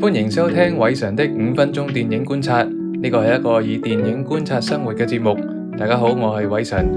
歡迎收聽偉神的5分鐘電影觀察，呢個係一個以電影觀察生活嘅節目。大家好，我係偉神，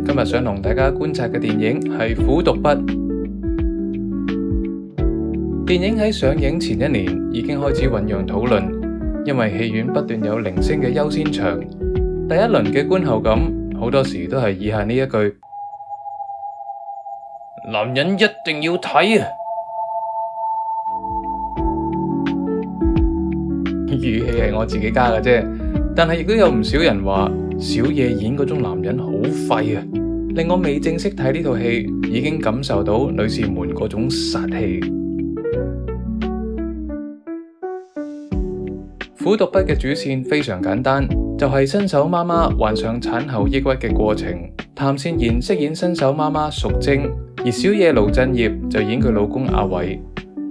今日想同大家觀察嘅電影係《虎毒筆》。電影喺上映前1年已經開始醞釀討論，因為戲院不斷有零星嘅優先場。第一輪嘅觀後感好多時都係以下呢一句：男人一定要睇啊！語氣係我自己加嘅啫，但係亦都有唔少人話小野演嗰種男人好廢啊，令我未正式睇呢套戲已經感受到女士們嗰種殺氣。虎毒筆嘅主線非常簡單，就係新手媽媽患上產後抑鬱嘅過程。譚善言飾演新手媽媽淑貞，而小野盧鎮業就演佢老公阿偉。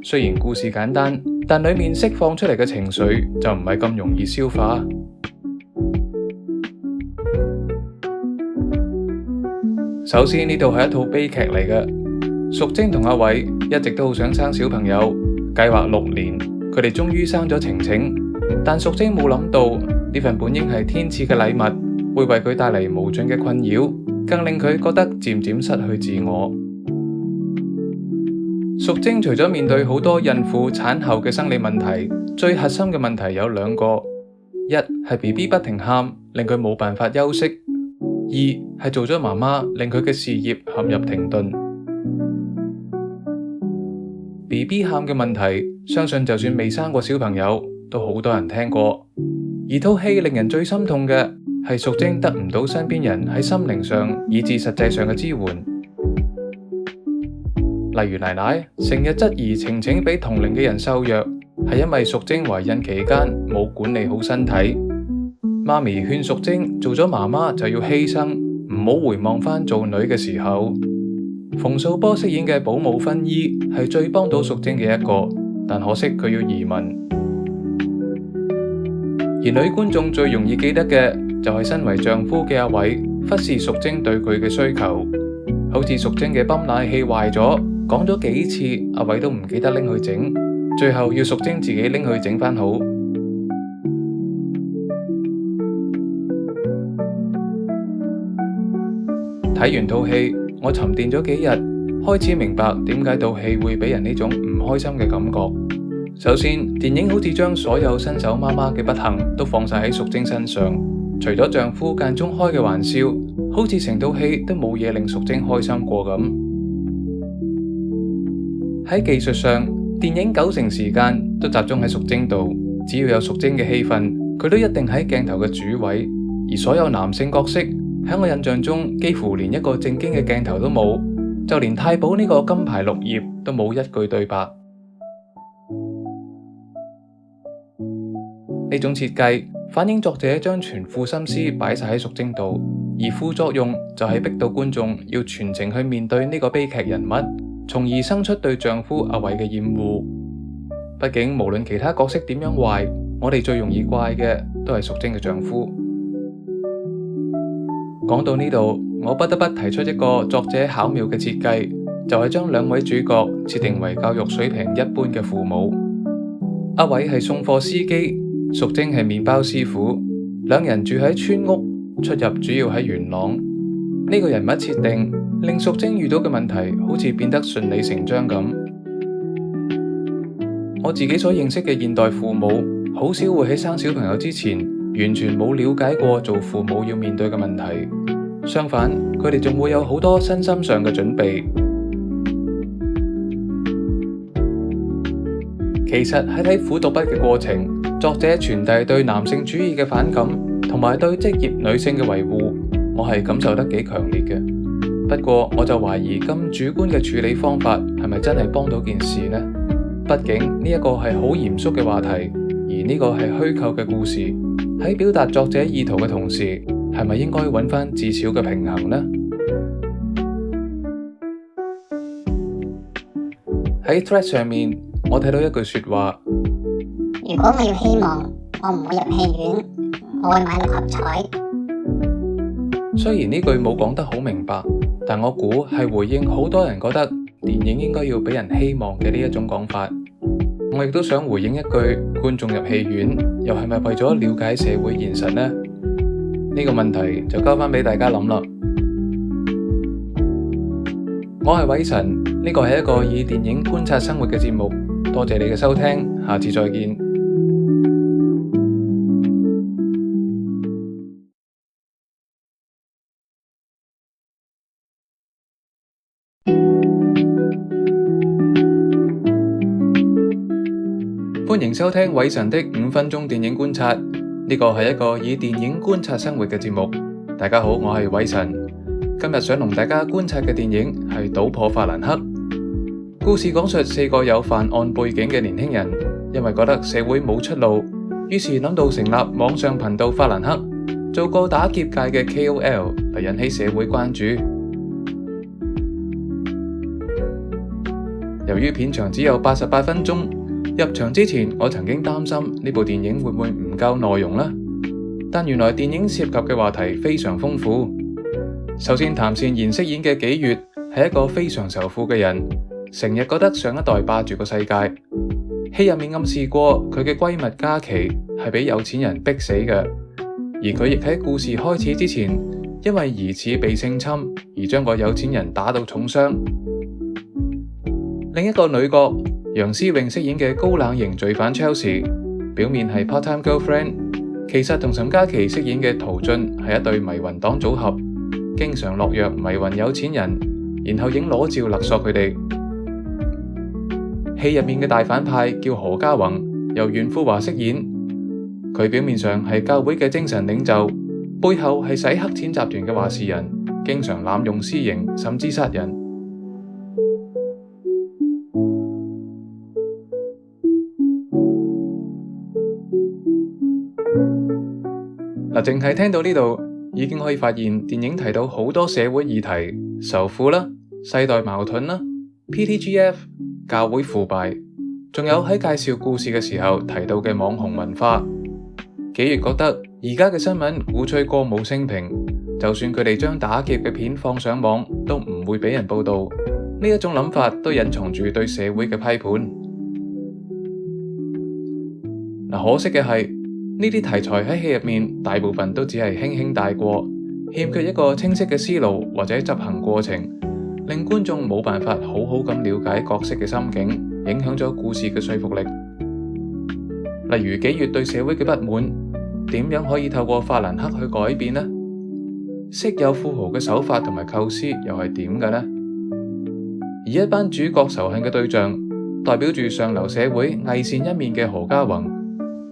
雖然故事簡單，但裏面釋放出嚟嘅情緒就唔係咁容易消化。首先呢度係一套悲劇嚟嘅，淑貞同阿偉一直都好想生小朋友，計劃6年，佢哋終於生咗晴晴。但淑貞冇諗到呢份本應係天賜嘅禮物，會為佢帶嚟無盡嘅困擾，更令佢覺得漸漸失去自我。淑貞除咗面對好多孕婦產後嘅生理問題，最核心嘅問題有2個：一係 BB 不停喊，令佢冇辦法休息；二係做咗媽媽，令佢嘅事業陷入停頓。BB 喊嘅問題，相信就算未生過小朋友，都好多人聽過。而套戲令人最心痛嘅係淑貞得唔到身邊人喺心靈上以至實際上嘅支援。例如奶奶成日質疑晴晴比同齡嘅人瘦弱，係因為淑貞懷孕期間冇管理好身體。媽咪勸淑貞做咗媽媽就要犧牲，唔好回望返做女嘅時候。馮素波飾演嘅保姆薰衣係最幫到淑貞嘅一個，但可惜佢要移民。而女觀眾最容易記得嘅就係身為丈夫嘅阿偉忽視淑貞對佢嘅需求，好似淑貞嘅泵奶器壞咗，講咗幾次，阿偉都唔記得拎去整，最後要淑貞自己拎去整返好。睇完套戲，我沉澱咗幾日，開始明白點解套戲會俾人呢種唔開心嘅感覺。首先，電影好似將所有新手媽媽嘅不幸都放晒喺淑貞身上，除咗丈夫間中開嘅玩笑，好似成套戲都冇嘢令淑貞開心過咁。喺技術上，電影90%時間都集中喺淑貞度，只要有淑貞嘅戲份，佢都一定喺鏡頭嘅主位。而所有男性角色喺我印象中，幾乎連一個正經嘅鏡頭都冇，就連太保呢個金牌綠葉都冇一句對白。呢種設計反映作者將全副心思擺晒喺淑貞度，而副作用就係逼到觀眾要全程去面對呢個悲劇人物，從而生出對丈夫阿偉嘅厭惡。畢竟無論其他角色點樣壞，我哋最容易怪嘅都係淑貞嘅丈夫。講到呢度，我不得不提出一個作者巧妙嘅設計，就係將2位主角設定為教育水平一般嘅父母。阿偉係送貨司機，淑貞係麵包師傅，2人住喺村屋，出入主要喺元朗。呢個人物設定令淑貞遇到嘅問題好似變得順理成章咁。我自己所認識嘅現代父母，好少會喺生小朋友之前完全冇了解過做父母要面對嘅問題。相反，佢哋仲會有好多身心上嘅準備。其實喺睇虎毒筆嘅過程，作者傳遞對男性主義嘅反感同埋對職業女性嘅維護，我係感受得幾強烈嘅。不過我就懷疑咁主觀嘅處理方法係咪真係幫到件事呢？畢竟呢一個係好嚴肅嘅話題，而呢個係虛構嘅故事，喺表達作者意圖嘅同時，係咪應該揾返至少嘅平衡呢？喺 Thread 上面，我睇到一句說話：如果我要希望，我唔會入戲院，我會買6合彩。雖然呢句冇講得好明白，但我估係回應好多人覺得電影應該要俾人希望嘅呢一種講法。我亦都想回應一句，觀眾入戲院又係咪為咗了解社會現實呢？呢個問題就交返俾大家諗啦。我係偉臣，呢個係一個以電影觀察生活嘅節目。多謝你嘅收聽，下次再見。歡迎收聽偉臣的5分鐘電影觀察，呢個係一個以電影觀察生活嘅節目。大家好，我係偉臣，今日想同大家觀察嘅電影係《賭破法蘭克》。故事講述4個有犯案背景嘅年輕人，因為覺得社會冇出路，於是諗到成立網上頻道法蘭克，做個打劫界嘅 KOL 嚟引起社會關注。由於片長只有88分鐘，入場之前我曾經擔心呢部電影會唔會唔夠內容呢？但原來電影涉及嘅話題非常豐富。首先，譚善言飾演嘅紀月係一個非常仇富嘅人，成日覺得上一代霸住個世界。戲入面暗示過佢嘅閨蜜嘉琪係俾有錢人逼死嘅，而佢亦喺故事開始之前因為疑似被性侵而將個有錢人打到重傷。另一個女角楊思穎飾演嘅高冷型罪犯 Chelsea， 表面係 part-time girlfriend， 其實同岑嘉琪飾演嘅陶俊係一對迷魂黨組合，經常落藥迷魂有錢人，然後影裸照勒索佢哋。戲入面嘅大反派叫何家宏，由袁富華飾演，佢表面上係教會嘅精神領袖，背後係洗黑錢集團嘅話事人，經常濫用私刑甚至殺人。淨係聽到呢度，已經可以發現電影提到好多社會議題，仇富啦、世代矛盾啦、PTGF、教會腐敗，仲有喺介紹故事嘅時候提到嘅網紅文化。紀月覺得而家嘅新聞鼓吹歌舞升平，就算佢哋將打劫嘅片放上網，都唔會俾人報道。呢一種諗法都隱藏住對社會嘅批判。可惜嘅係，呢啲題材喺戲入面大部分都只係輕輕帶過，欠缺一個清晰嘅思路或者執行過程，令觀眾冇辦法好好咁了解角色嘅心境，影響咗故事嘅說服力。例如紀月對社會嘅不滿，點樣可以透過法蘭克去改變呢？識有富豪嘅手法同埋構思又係點嘅呢？而一班主角仇恨嘅對象，代表住上流社會偽善一面嘅何家宏。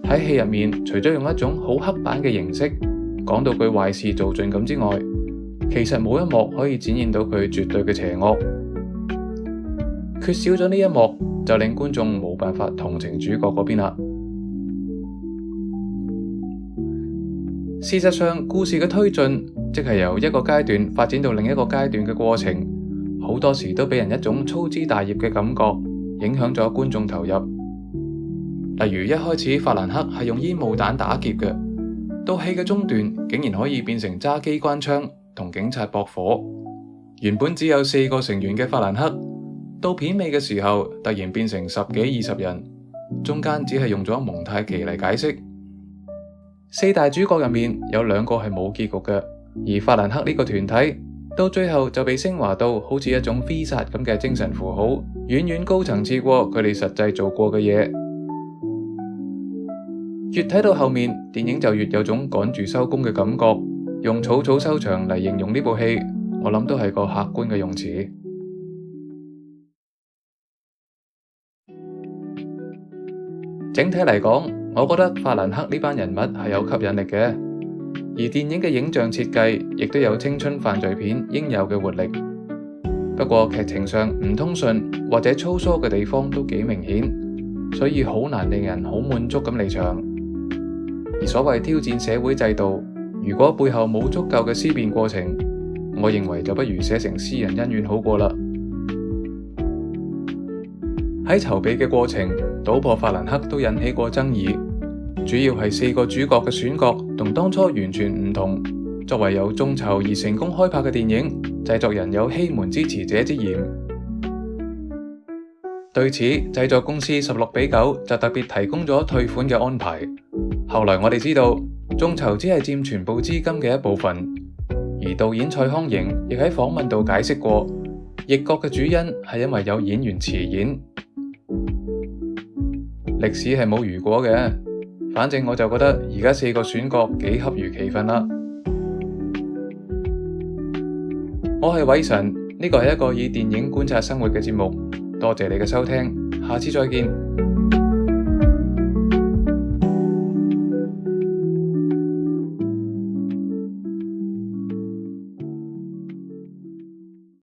喺戲入面，除咗用一種好刻板嘅形式講到佢壞事做盡咁之外，其實冇一幕可以展現到佢絕對嘅邪惡。缺少咗呢一幕，就令觀眾冇辦法同情主角嗰邊啦。事實上，故事嘅推進，即係由一個階段發展到另一個階段嘅過程，好多時都俾人一種粗枝大葉嘅感覺，影響咗觀眾投入。例如一開始法蘭克係用煙霧彈打劫嘅，到戲嘅中段竟然可以變成揸機關槍同警察駁火。原本只有4個成員嘅法蘭克，到片尾嘅時候突然變成10幾20人，中間只係用咗蒙太奇嚟解釋。4大主角入面有2個係冇結局嘅，而法蘭克呢個團體到最後就被升華到好似一種 V-SAT 咁嘅精神符號，遠遠高層次過佢哋實際做過嘅嘢。越睇到後面，電影就越有種趕住收工嘅感覺，用草草收場嚟形容呢部戲，我諗都係個客觀嘅用詞。整體嚟講，我覺得法蘭克呢班人物係有吸引力嘅，而電影嘅影像設計亦都有青春犯罪片應有嘅活力。不過劇情上唔通順或者粗疏嘅地方都幾明顯，所以好難令人好滿足咁離場。而所謂挑戰社會制度，如果背後冇足夠嘅思辨過程，我認為就不如寫成私人恩怨好過啦。喺籌備嘅過程，賭破法蘭克都引起過爭議，主要係4個主角嘅選角同當初完全唔同。作為有眾籌而成功開拍嘅電影，製作人有欺瞞支持者之嫌。對此，製作公司16:9就特別提供咗退款嘅安排。後來我哋知道，眾籌只係佔全部資金嘅一部分，而導演蔡康永亦喺訪問度解釋過，易角嘅主因係因為有演員辭演。歷史係冇如果嘅，反正我就覺得而家4個選角幾恰如其分啦。我係偉神，呢個係一個以電影觀察生活嘅節目，多謝你嘅收聽，下次再見。